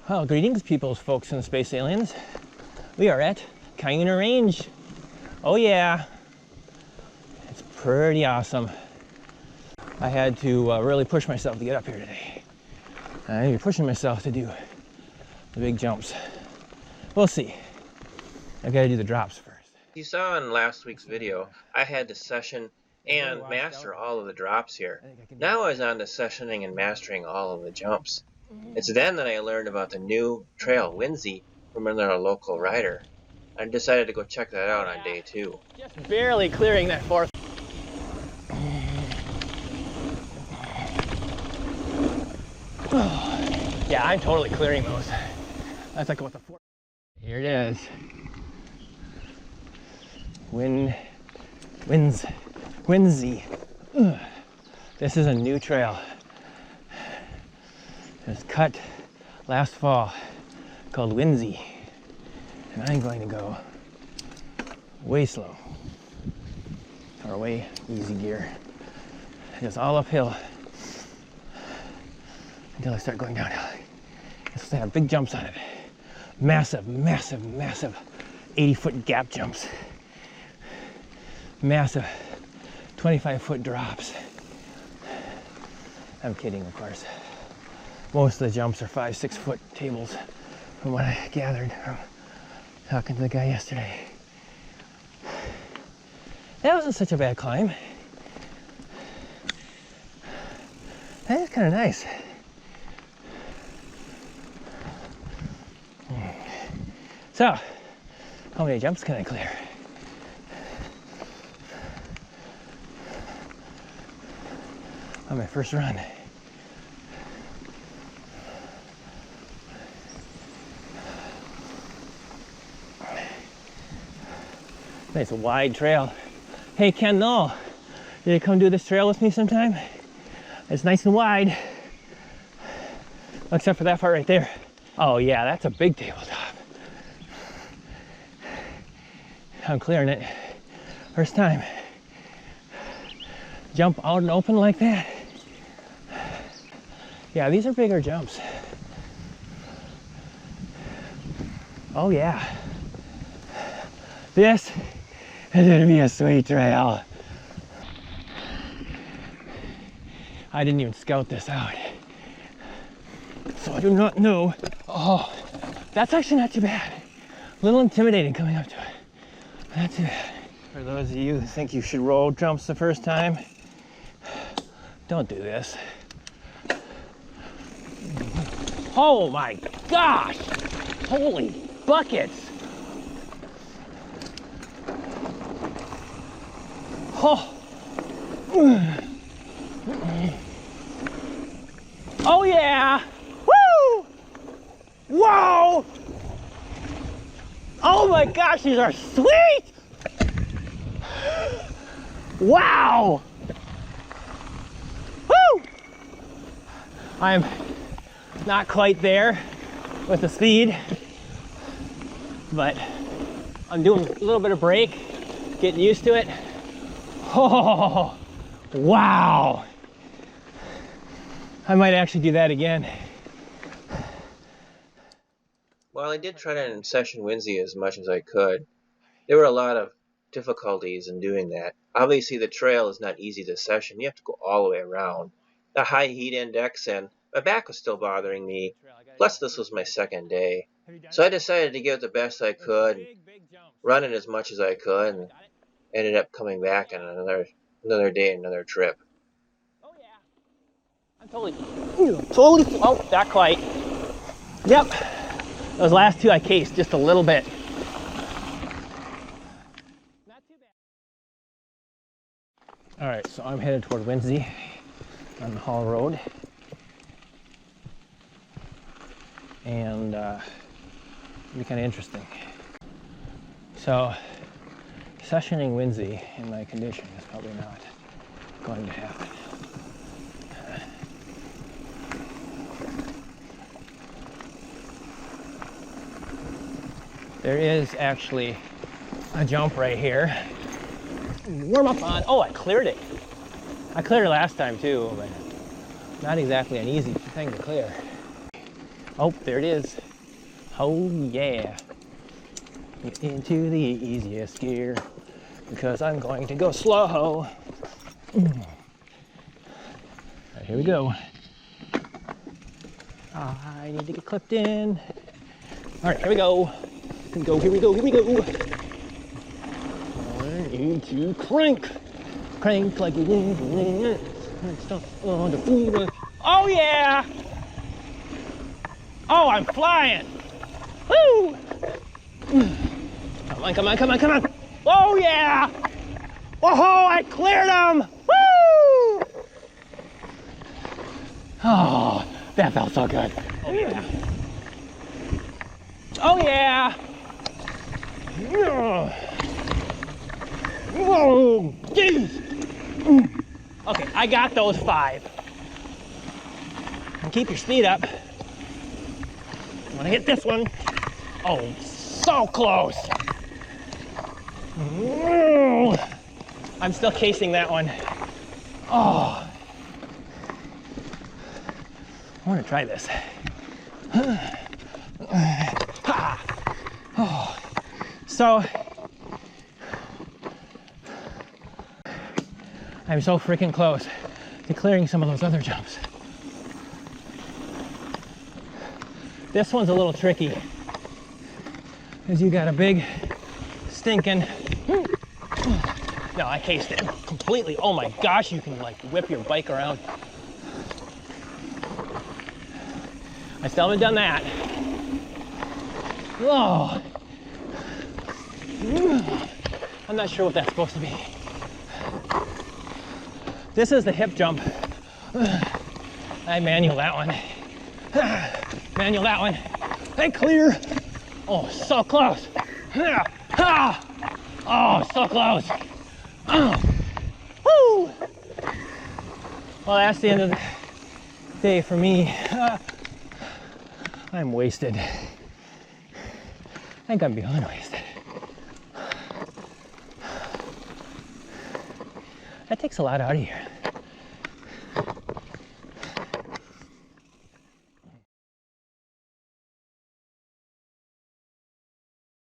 Well, greetings, peoples, folks, and space aliens. We are at Kaiuna Range. Oh yeah, it's pretty awesome. I had to really push myself to get up here today. I'm pushing myself to do the big jumps. We'll see. I gotta do the drops first. You saw in last week's video, I had to session and master all of the drops here. Now I was on to sessioning and mastering all of the jumps. It's then that I learned about the new trail, Winze, from another local rider. I decided to go check that out on day 2. Just barely clearing that fourth. Yeah, I'm totally clearing those. That's like what the fourth. Here it is. Winze. This is a new trail. It was cut last fall, called Whimsy, and I'm going to go way slow, or way easy gear, just all uphill until I start going downhill. It's supposed to have big jumps on it, massive 80-foot gap jumps, massive 25-foot drops. I'm kidding, of course. Most of the jumps are 5-6 foot tables, from what I gathered from talking to the guy yesterday. That wasn't such a bad climb. That is kind of nice. So, how many jumps can I clear? On my first run. Nice wide trail. Hey Ken, no, you come do this trail with me sometime? It's nice and wide, except for that part right there. Oh yeah, that's a big tabletop. I'm clearing it. First time. Jump out and open like that. Yeah, these are bigger jumps. Oh yeah. This is gonna be a sweet trail. I didn't even scout this out, so I do not know. Oh, that's actually not too bad. A little intimidating coming up to it. Not too bad. For those of you who think you should roll jumps the first time, don't do this. Oh my gosh! Holy buckets! Oh. Oh yeah! Woo! Whoa! Oh my gosh, these are sweet! Wow! Woo! I'm not quite there with the speed, but I'm doing a little bit of brake, getting used to it. Oh, wow. I might actually do that again. While I did try to session Winze as much as I could, there were a lot of difficulties in doing that. Obviously the trail is not easy to session. You have to go all the way around. The high heat index, and my back was still bothering me. Plus this was my second day. So I decided to give it the best I could, run it as much as I could, and ended up coming back on another day, another trip. Oh yeah, I'm totally, oh, not quite. Yep, those last two I cased just a little bit. Not too bad. All right, so I'm headed toward Winze on the Hall Road. And it'll be kind of interesting. So, sessioning Winze in my condition is probably not going to happen. There is actually a jump right here. Warm up on. Oh, I cleared it. I cleared it last time too, but not exactly an easy thing to clear. Oh, there it is. Oh yeah. Get into the easiest gear because I'm going to go slow. Right, here we go. I need to get clipped in. All right, here we go. Here we go, here we go, here we go. I need to crank. Crank like you did. On the freeway. Oh yeah! Oh, I'm flying! Woo! Come on, come on, come on, come on! Oh yeah! Whoa, I cleared them! Woo! Oh, that felt so good. Oh yeah! Oh yeah! Whoa! Jeez! Okay, I got those 5. And keep your speed up. I'm gonna hit this one. Oh, so close. I'm still casing that one. Oh, I want to try this. Oh. So, I'm so freaking close to clearing some of those other jumps. This one's a little tricky because you got a big stinking. No, I cased it completely. Oh my gosh, you can like whip your bike around. I still haven't done that. Oh, I'm not sure what that's supposed to be. This is the hip jump. I manual that one. Manual that one. Hey, clear. Oh, so close. Oh, so close. Woo! Well, that's the end of the day for me. I'm wasted. I think I'm beyond wasted. That takes a lot out of you.